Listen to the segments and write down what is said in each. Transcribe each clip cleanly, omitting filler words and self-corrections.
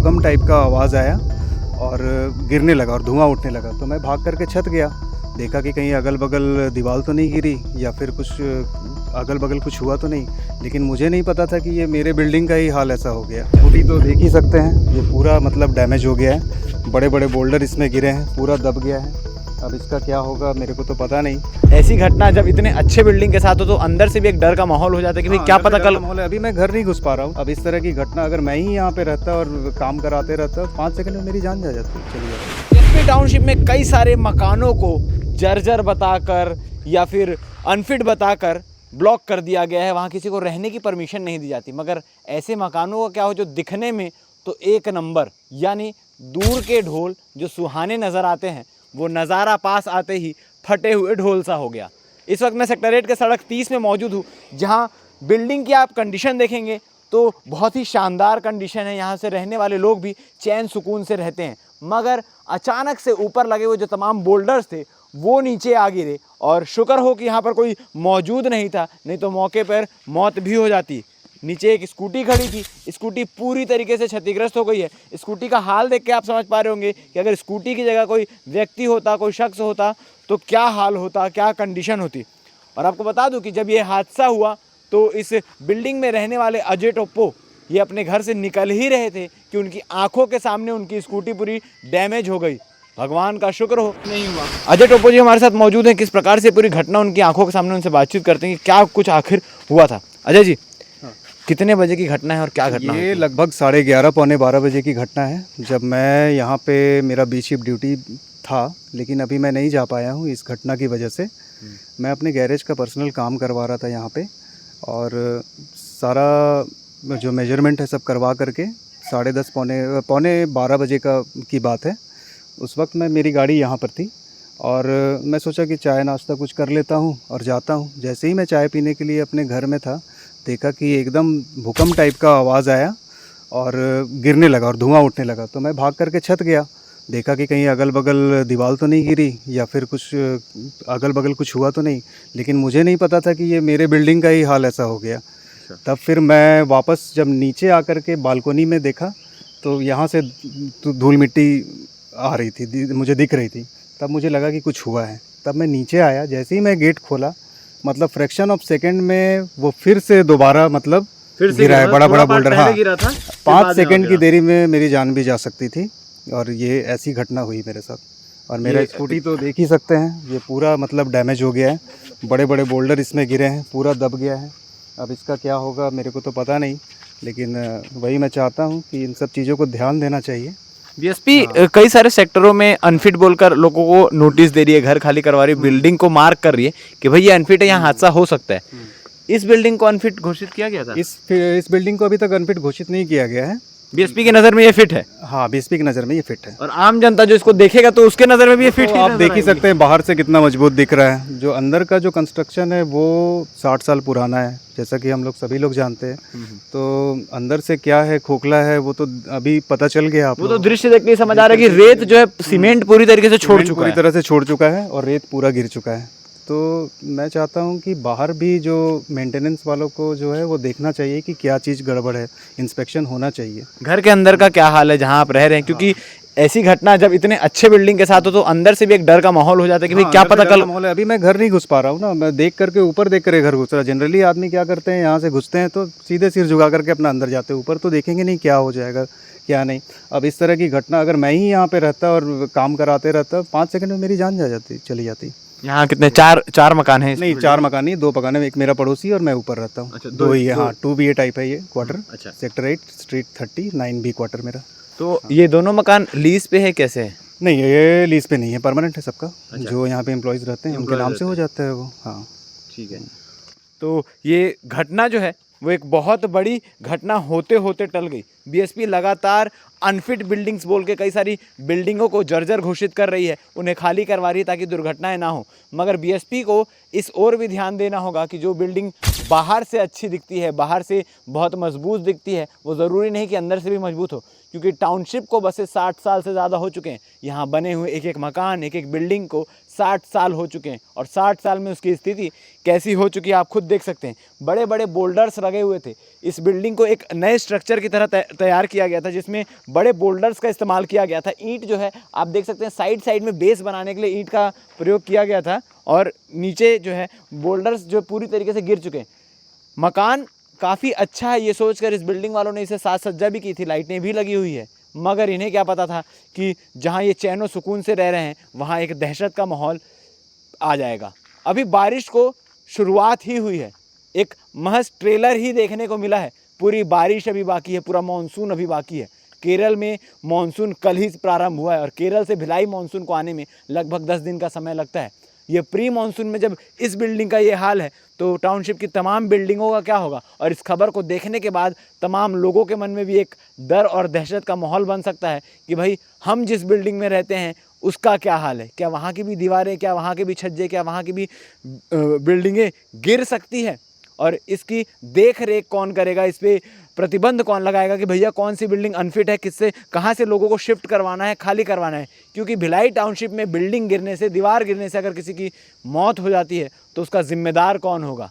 भूकंप टाइप का आवाज़ आया और गिरने लगा और धुआं उठने लगा। तो मैं भाग करके छत गया, देखा कि कहीं अगल बगल दीवार तो नहीं गिरी या फिर कुछ अगल बगल कुछ हुआ तो नहीं, लेकिन मुझे नहीं पता था कि ये मेरे बिल्डिंग का ही हाल ऐसा हो गया। पूरी तो देख ही सकते हैं, ये पूरा मतलब डैमेज हो गया है, बड़े बड़े बोल्डर इसमें गिरे हैं, पूरा दब गया है। अब इसका क्या होगा मेरे को तो पता नहीं। ऐसी घटना जब इतने अच्छे बिल्डिंग के साथ हो तो अंदर से भी एक डर का माहौल हो जाता है कि भाई क्या पता कल। माहौल है, अभी मैं घर नहीं घुस पा रहा हूँ। अब इस तरह की घटना अगर मैं ही यहाँ पे रहता और काम कराते रहता, 5 सेकंड में मेरी जान जा जाती। चलिए, एसपी टाउनशिप में कई सारे मकानों को जर्जर बताकर या फिर अनफिट बताकर ब्लॉक कर दिया गया है। वहाँ किसी को रहने की परमिशन नहीं दी जाती, मगर ऐसे मकानों का क्या हो जो दिखने में तो एक नंबर, यानी दूर के ढोल जो सुहाने नज़र आते हैं वो नज़ारा पास आते ही फटे हुए ढोल सा हो गया। इस वक्त मैं सेक्टर 8 के सड़क 30 में मौजूद हूँ, जहाँ बिल्डिंग की आप कंडीशन देखेंगे तो बहुत ही शानदार कंडीशन है। यहाँ से रहने वाले लोग भी चैन सुकून से रहते हैं, मगर अचानक से ऊपर लगे हुए जो तमाम बोल्डर्स थे वो नीचे आ गिरे और शुक्र हो कि यहाँ पर कोई मौजूद नहीं था, नहीं तो मौके पर मौत भी हो जाती। नीचे एक स्कूटी खड़ी थी, स्कूटी पूरी तरीके से क्षतिग्रस्त हो गई है। स्कूटी का हाल देख के आप समझ पा रहे होंगे कि अगर स्कूटी की जगह कोई व्यक्ति होता, कोई शख्स होता तो क्या हाल होता, क्या कंडीशन होती। और आपको बता दूं कि जब ये हादसा हुआ तो इस बिल्डिंग में रहने वाले अजय टोप्पो ये अपने घर से निकल ही रहे थे कि उनकी आंखों के सामने उनकी स्कूटी पूरी डैमेज हो गई। भगवान का शुक्र हो नहीं हुआ। अजय टोप्पो जी हमारे साथ मौजूद हैं, किस प्रकार से पूरी घटना उनकी आंखों के सामने, उनसे बातचीत करते हैं कि क्या कुछ आखिर हुआ था। अजय जी, कितने बजे की घटना है और क्या घटना ये लगभग 11:30 पौने 12 बजे की घटना है, जब मैं यहाँ पे मेरा बी शिफ्ट ड्यूटी था, लेकिन अभी मैं नहीं जा पाया हूँ इस घटना की वजह से। मैं अपने गैरेज का पर्सनल काम करवा रहा था यहाँ पे, और सारा जो मेजरमेंट है सब करवा करके 10:30 पौने 12 बजे की बात है। उस वक्त मेरी गाड़ी यहाँ पर थी और मैं सोचा कि चाय नाश्ता कुछ कर लेता हूँ और जाता हूँ। जैसे ही मैं चाय पीने के लिए अपने घर में था, देखा कि एकदम भूकंप टाइप का आवाज़ आया और गिरने लगा और धुआं उठने लगा। तो मैं भाग करके छत गया, देखा कि कहीं अगल बगल दीवार तो नहीं गिरी या फिर कुछ अगल बगल कुछ हुआ तो नहीं, लेकिन मुझे नहीं पता था कि ये मेरे बिल्डिंग का ही हाल ऐसा हो गया। तब फिर मैं वापस जब नीचे आकर के बालकोनी में देखा तो यहाँ से धूल मिट्टी आ रही थी, मुझे दिख रही थी। तब मुझे लगा कि कुछ हुआ है। तब मैं नीचे आया, जैसे ही मैं गेट खोला, मतलब फ्रैक्शन ऑफ सेकंड में वो फिर से दोबारा मतलब गिरा है, बड़ा बड़ा बोल्डर। हाँ, 5 सेकंड की देरी में मेरी जान भी जा सकती थी, और ये ऐसी घटना हुई मेरे साथ। और मेरा स्कूटी तो देख ही सकते हैं, ये पूरा मतलब डैमेज हो गया है, बड़े बड़े बोल्डर इसमें गिरे हैं, पूरा दब गया है। अब इसका क्या होगा मेरे को तो पता नहीं, लेकिन वही मैं चाहता हूँ कि इन सब चीज़ों को ध्यान देना चाहिए। बीएसपी कई सारे सेक्टरों में अनफिट बोलकर लोगों को नोटिस दे रही है, घर खाली करवा रही है, बिल्डिंग को मार्क कर रही है कि भाई ये अनफिट है, यहाँ हादसा हो सकता है। इस बिल्डिंग को अनफिट घोषित किया गया था? इस बिल्डिंग को अभी तक अनफिट घोषित नहीं किया गया है। बीएसपी की नज़र में ये फिट है? हाँ, बीएसपी की नज़र में ये फिट है। और आम जनता जो इसको देखेगा तो उसके नज़र में भी ये फिट तो आप देख ही सकते हैं बाहर से कितना मजबूत दिख रहा है। जो अंदर का जो कंस्ट्रक्शन है वो 60 साल पुराना है, जैसा कि हम लोग सभी लोग जानते हैं। तो अंदर से क्या है, खोखला है, वो तो अभी पता चल गया। वो तो दृश्य देख के समझ आ रहा है कि रेत जो है सीमेंट पूरी तरीके से छोड़ चुका है, पूरी तरह से छोड़ चुका है और रेत पूरा गिर चुका है। तो मैं चाहता हूं कि बाहर भी जो मेंटेनेंस वालों को जो है वो देखना चाहिए कि क्या चीज़ गड़बड़ है, इंस्पेक्शन होना चाहिए। घर के अंदर का क्या हाल है जहां आप रह रहे हैं, क्योंकि ऐसी घटना जब इतने अच्छे बिल्डिंग के साथ हो तो अंदर से भी एक डर का माहौल हो जाता है कि भाई क्या पता कल। माहौल है, अभी मैं घर नहीं घुस पा रहा हूँ ना, मैं देख करके ऊपर देख कर घर घुस रहा। जनरली आदमी क्या करते हैं, यहाँ से घुसते हैं तो सीधे सिर झुका करके अपना अंदर जाते हैं, ऊपर तो देखेंगे नहीं क्या हो जाएगा क्या नहीं। अब इस तरह की घटना अगर मैं ही यहाँ पे रहता और काम कराते रहता, 5 सेकंड में मेरी जान जा जाती, चली जाती। यहाँ कितने चार मकान हैं? नहीं, 4 मकान नहीं, 2 मकान है, एक मेरा पड़ोसी और मैं ऊपर रहता हूँ। अच्छा, 2 ही है। हाँ, 2BA टाइप है ये क्वार्टर। अच्छा, सेक्टर 8 स्ट्रीट 30 9B क्वार्टर मेरा। तो ये दोनों मकान लीज पे है कैसे है? नहीं, ये लीज पे नहीं है, परमानेंट है सबका। अच्छा। जो यहाँ पे एम्प्लॉयज़ रहते हैं उनके नाम से हो जाता है वो। हाँ, ठीक है। तो ये घटना जो है वो एक बहुत बड़ी घटना होते होते टल गई। बीएसपी लगातार अनफिट बिल्डिंग्स बोल के कई सारी बिल्डिंगों को जर्जर घोषित कर रही है, उन्हें खाली करवा रही है ताकि दुर्घटनाएं ना हो। मगर बीएसपी को इस ओर भी ध्यान देना होगा कि जो बिल्डिंग बाहर से अच्छी दिखती है, बाहर से बहुत मजबूत दिखती है, वो ज़रूरी नहीं कि अंदर से भी मजबूत हो। क्योंकि टाउनशिप को बसे 60 साल से ज़्यादा हो चुके हैं। यहाँ बने हुए एक एक मकान, एक एक बिल्डिंग को 60 साल हो चुके हैं और 60 साल में उसकी स्थिति कैसी हो चुकी है आप खुद देख सकते हैं। बड़े बड़े बोल्डर्स लगे हुए थे। इस बिल्डिंग को एक नए स्ट्रक्चर की तरह तैयार किया गया था, जिसमें बड़े बोल्डर्स का इस्तेमाल किया गया था। ईंट जो है आप देख सकते हैं साइड साइड में बेस बनाने के लिए ईंट का प्रयोग किया गया था और नीचे जो है बोल्डर्स जो पूरी तरीके से गिर चुके हैं। मकान काफ़ी अच्छा है, ये सोचकर इस बिल्डिंग वालों ने इसे साज सज्जा भी की थी, लाइटें भी लगी हुई है। मगर इन्हें क्या पता था कि जहाँ ये चैन सुकून से रह रहे हैं वहाँ एक दहशत का माहौल आ जाएगा। अभी बारिश को शुरुआत ही हुई है, एक महज ट्रेलर ही देखने को मिला है। पूरी बारिश अभी बाकी है, पूरा मानसून अभी बाकी है। केरल में मानसून कल ही प्रारंभ हुआ है और केरल से भिलाई मानसून को आने में लगभग 10 दिन का समय लगता है। ये प्री मानसून में जब इस बिल्डिंग का ये हाल है तो टाउनशिप की तमाम बिल्डिंगों का क्या होगा। और इस खबर को देखने के बाद तमाम लोगों के मन में भी एक डर और दहशत का माहौल बन सकता है कि भाई हम जिस बिल्डिंग में रहते हैं उसका क्या हाल है, क्या वहाँ की भी दीवारें, क्या वहाँ के भी छज्जे, क्या वहाँ की भी बिल्डिंगें गिर सकती है। और इसकी देख रेख कौन करेगा, इस पर प्रतिबंध कौन लगाएगा कि भैया कौन सी बिल्डिंग अनफिट है, किससे कहाँ से लोगों को शिफ्ट करवाना है, खाली करवाना है। क्योंकि भिलाई टाउनशिप में बिल्डिंग गिरने से, दीवार गिरने से अगर किसी की मौत हो जाती है तो उसका जिम्मेदार कौन होगा।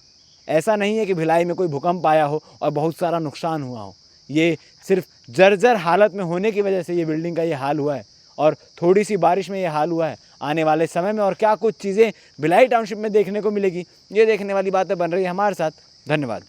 ऐसा नहीं है कि भिलाई में कोई भूकंप आया हो और बहुत सारा नुकसान हुआ हो। ये सिर्फ जर्जर हालत में होने की वजह से ये बिल्डिंग का ये हाल हुआ है और थोड़ी सी बारिश में ये हाल हुआ है। आने वाले समय में और क्या कुछ चीज़ें भिलाई टाउनशिप में देखने को मिलेगी, ये देखने वाली बातें बन रही है हमारे साथ। धन्यवाद।